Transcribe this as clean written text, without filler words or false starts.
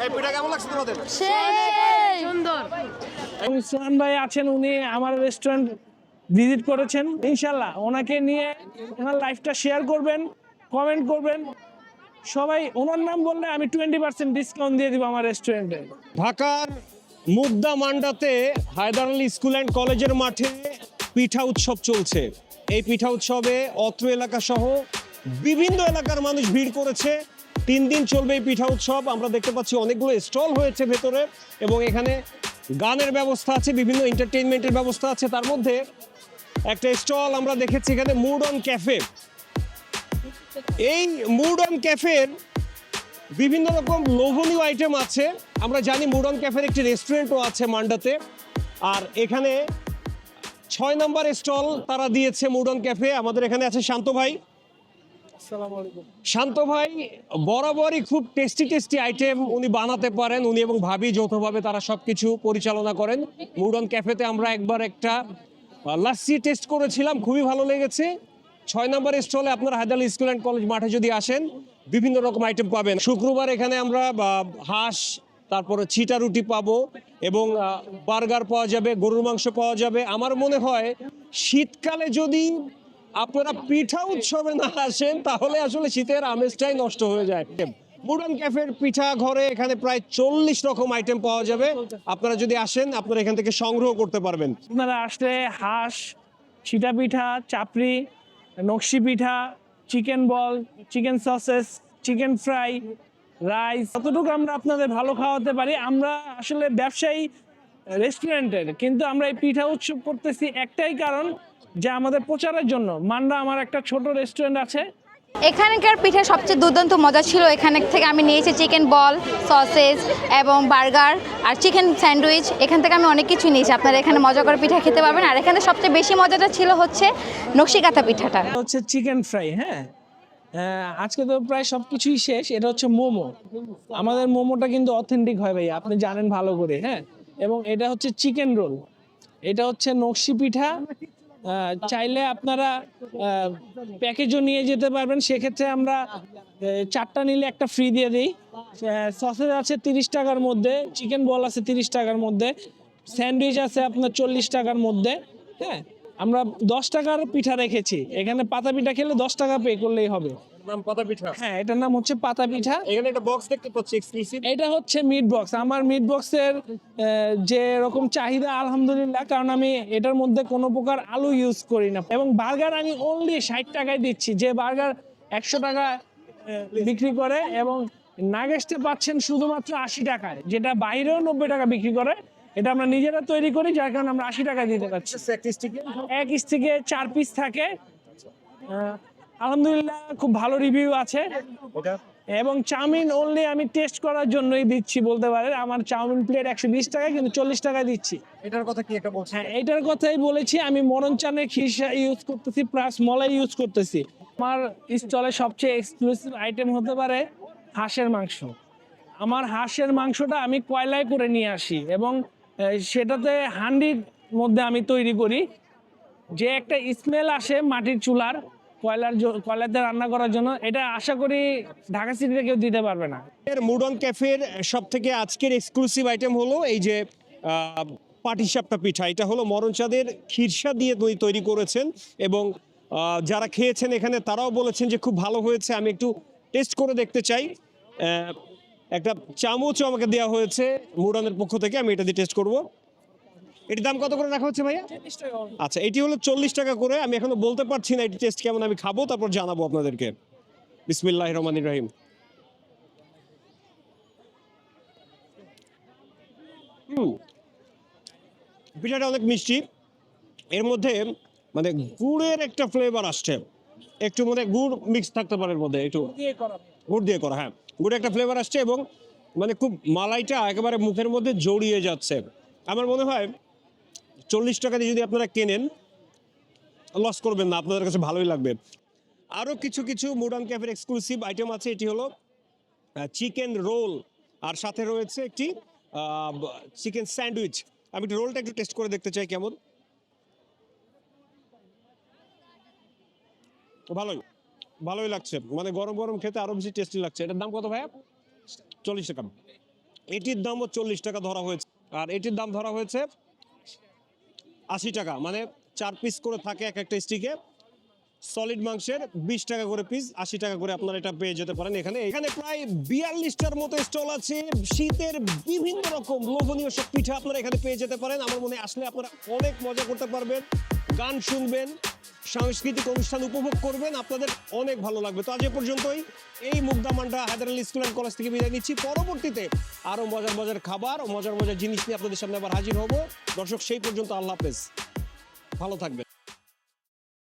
এই পিঠা কেমন লাগছে তোমাদের? সুন্দর। সুহান ভাই আছেন, উনি আমার রেস্টুরেন্ট ভিজিট করেছেন। ইনশাল্লাহ ওনাকে নিয়ে ওনার লাইফটা শেয়ার করবেন, কমেন্ট করবেন। সবাই ওনার নাম বললে আমি 20% ডিসকাউন্ট দিয়ে দিব আমার রেস্টুরেন্টে। ঢাকার মুগদা মান্ডাতে হায়দার আলী স্কুল অ্যান্ড কলেজের মাঠে পিঠা উৎসব চলছে। এই পিঠা উৎসবে অত্র এলাকা সহ বিভিন্ন এলাকার মানুষ ভিড় করেছে। 3 দিন চলবে এই পিঠা উৎসব। আমরা দেখতে পাচ্ছি অনেকগুলো স্টল হয়েছে ভেতরে এবং এখানে গানের ব্যবস্থা আছে, বিভিন্ন এন্টারটেইনমেন্টের ব্যবস্থা আছে। তার মধ্যে একটা স্টল আমরা দেখেছি এখানে মুড অন ক্যাফে। এই মুড অন ক্যাফের বিভিন্ন রকম লোভনীয় আইটেম আছে। আমরা জানি মুড অন ক্যাফের একটি রেস্টুরেন্টও আছে মান্ডাতে, আর এখানে 6 নম্বর স্টল তারা দিয়েছে মুড অন ক্যাফে। আমাদের এখানে আছে শান্ত ভাই। শান্ত ভাই বরাবরই খুব টেস্টি আইটেম উনি বানাতে পারেন। উনি এবং ভাবি যৌথভাবে তারা সবকিছু পরিচালনা করেন। মুড অন ক্যাফেতে আমরা একবার একটা লাস্সি টেস্ট করেছিলাম, খুবই ভালো লেগেছে। 6 নম্বর স্টলে আপনারা Haidar Ali school and college মাঠে যদি আসেন বিভিন্ন রকম আইটেম পাবেন। শুক্রবার এখানে আমরা হাঁস, তারপরে ছিটা রুটি পাবো এবং বার্গার পাওয়া যাবে, গরুর মাংস পাওয়া যাবে। আমার মনে হয় শীতকালে যদি আপনারা পিঠা উৎসবে না আসেন তাহলে আসলে শীতের আমেজটাই নষ্ট হয়ে যায়। মুড অন ক্যাফের পিঠা ঘরে এখানে প্রায় 40 রকম আইটেম পাওয়া যাবে। আপনারা যদি আসেন আপনারা এখান থেকে সংগ্রহ করতে পারবেন। আপনারা আসলে হাঁস, ছিটা পিঠা, চাপড়ি, নকশি পিঠা, chicken ball, chicken sausages, chicken fry, rice, যতটুকু আমরা আপনাদের ভালো খাওয়াতে পারি। আমরা আসলে ব্যবসায়ী রেস্টুরেন্টের, কিন্তু আমরা এই পিঠা উৎসব করতেছি একটাই কারণ, যে আমাদের প্রচারের জন্য। মান্ডা আমার একটা ছোট রেস্টুরেন্ট আছে। এখানকার পিঠা সবচেয়ে দুর্দান্ত মজা ছিল। এখান থেকে আমি নিয়েছি চিকেন বল, সসেজ এবং বার্গার আর চিকেন স্যান্ডউইচ। এখান থেকে আমি অনেক কিছু নিয়েছি। আপনারা এখানে মজা করে পিঠা খেতে পারবেন। আর এখানে সবচেয়ে বেশি মজাটা ছিল হচ্ছে নকশিকাঁথা পিঠাটা। হচ্ছে চিকেন ফ্রাই। হ্যাঁ, আজকে তো প্রায় সবকিছুই শেষ। এটা হচ্ছে মোমো। আমাদের মোমোটা কিন্তু অথেন্টিক হয় ভাই, আপনি জানেন ভালো করে। হ্যাঁ, এবং এটা হচ্ছে চিকেন রোল, এটা হচ্ছে নকশি পিঠা। চাইলে আপনারা প্যাকেজও নিয়ে যেতে পারবেন। সেক্ষেত্রে আমরা 4টা নিলে একটা ফ্রি দিয়ে দিই। সসেজ আছে 30 টাকার মধ্যে, চিকেন বল আছে 30 টাকার মধ্যে, স্যান্ডউইচ আছে আপনার 40 টাকার মধ্যে। হ্যাঁ, আমরা 10 টাকার পিঠা রেখেছি। এখানে পাতা পিঠা খেলে 10 টাকা পে করলেই হবে। নাম পাতা পিঠা। হ্যাঁ, এটার নাম হচ্ছে পাতা পিঠা। এখানে একটা বক্স দেখতে পাচ্ছি এক্সক্লুসিভ। এটা হচ্ছে মিট বক্স। আমার মিট বক্সের যে রকম চাহিদা আলহামদুলিল্লাহ, কারণ আমি এটার মধ্যে কোনো প্রকার আলু ইউজ করি না। এবং বার্গার আমি অনলি 60 টাকায় দিচ্ছি, যে বার্গার 100 টাকা বিক্রি করে, এবং নাগেটসটা পাচ্ছেন শুধুমাত্র 80 টাকায়, যেটা বাইরেও 90 টাকা বিক্রি করে। এটা আমরা নিজেরা তৈরি করি, যার কারণে আমরা 80 টাকায় দিতে পারছি। এক স্টিকে 4 পিস থাকে। আলহামদুলিল্লাহ খুব ভালো রিভিউ আছে। এবং চাউমিন অনলি আমি টেস্ট করার জন্যই দিচ্ছি বলতে পারেন। আমার চাউমিন প্লেট 120 টাকা, কিন্তু 40 টাকায় দিচ্ছি। এটার কথা কি একটা বলছেন? হ্যাঁ, এটার কথাই বলেছি। আমি মরণ চানের খিরসা ইউজ করতেছি, প্লাস মলাই ইউজ করতেছি। আমার স্টলে সবচেয়ে এক্সক্লুসিভ আইটেম হতে পারে হাঁসের মাংস। আমার হাঁসের মাংসটা আমি কয়লায় করে নিয়ে আসি, এবং সেটাতে হান্ডির মধ্যে আমি তৈরি করি। যে একটা স্মেল আসে মাটির চুলার, কয়লাতে রান্না করার জন্য, এটা আশা করি ঢাকা সিটিতে কেউ দিতে পারবে না। মুড অন ক্যাফের সব থেকে আজকের এক্সক্লুসিভ আইটেম হলো এই যে পাটিসাপটা পিঠা। এটা হলো মরণচাঁদের খিরসা দিয়ে তৈরি করেছেন, এবং যারা খেয়েছেন এখানে তারাও বলেছেন যে খুব ভালো হয়েছে। আমি একটু টেস্ট করে দেখতে চাই। একটা চামচও আমাকে দেওয়া হয়েছে মুড অনের পক্ষ থেকে, আমি এটা দিয়ে টেস্ট করব। এটির দাম কত করে রাখা হচ্ছে ভাইয়া? আচ্ছা, এটি হলো 40 টাকা করে। আমি এখনো বলতে পারছি না এটি টেস্ট কেমন, আমি খাবো তারপর জানাবো আপনাদেরকে। বিসমিল্লাহির রহমানির রহিম। পিঠাটা অনেক মিষ্টি, এর মধ্যে মানে গুড়ের একটা ফ্লেভার আসছে, একটু মানে গুড় মিক্স থাকতে পারে এর মধ্যে, একটু গুড় দিয়ে করা। হ্যাঁ, গুড়ের একটা ফ্লেভার আসছে, এবং মানে খুব মালাইটা একেবারে মুখের মধ্যে জড়িয়ে যাচ্ছে। আমার মনে হয় 40 টাকা দিয়ে যদি আপনারা কেনেন লস করবেন না, আপনাদের কাছে ভালোই লাগবে। আরও কিছু মুড অন ক্যাফের এক্সক্লুসিভ আইটেম আছে। এটি হলো চিকেন রোল, আর সাথে রয়েছে একটি চিকেন স্যান্ডউইচ। আমি একটু রোলটা একটু টেস্ট করে দেখতে চাই কেমন। ভালোই লাগছে, মানে গরম গরম খেতে আরো বেশি টেস্টি লাগছে। এটার দাম কত ভাইয়া? 40 টাকা। এটির দামও 40 টাকা ধরা হয়েছে, আর এটির দাম ধরা হয়েছে 80 টাকা, মানে 4 পিস করে থাকে এক একটা স্টিকে। সলিড মাংসের 20 টাকা করে পিস, 80 টাকা করে আপনারা এটা পেয়ে যেতে পারেন এখানে। এখানে প্রায় 42টার মতো স্টল আছে, শীতের বিভিন্ন রকম লোভনীয় সব পিঠা আপনারা এখানে পেয়ে যেতে পারেন। আমার মনে হয় আসলে আপনারা অনেক মজা করতে পারবেন, গান শুনবেন, সাংস্কৃতিক অনুষ্ঠান উপভোগ করবেন, আপনাদের অনেক ভালো লাগবে। তো আজ এ পর্যন্তই। এই Mugda Manda Haidar Ali school and college থেকে বিদায় নিচ্ছি। পরবর্তীতে আরো মজার মজার খাবার ও মজার মজার জিনিস নিয়ে আপনাদের সামনে আবার হাজির হব। দর্শক, সেই পর্যন্ত আল্লাহ হাফেজ, ভালো থাকবেন।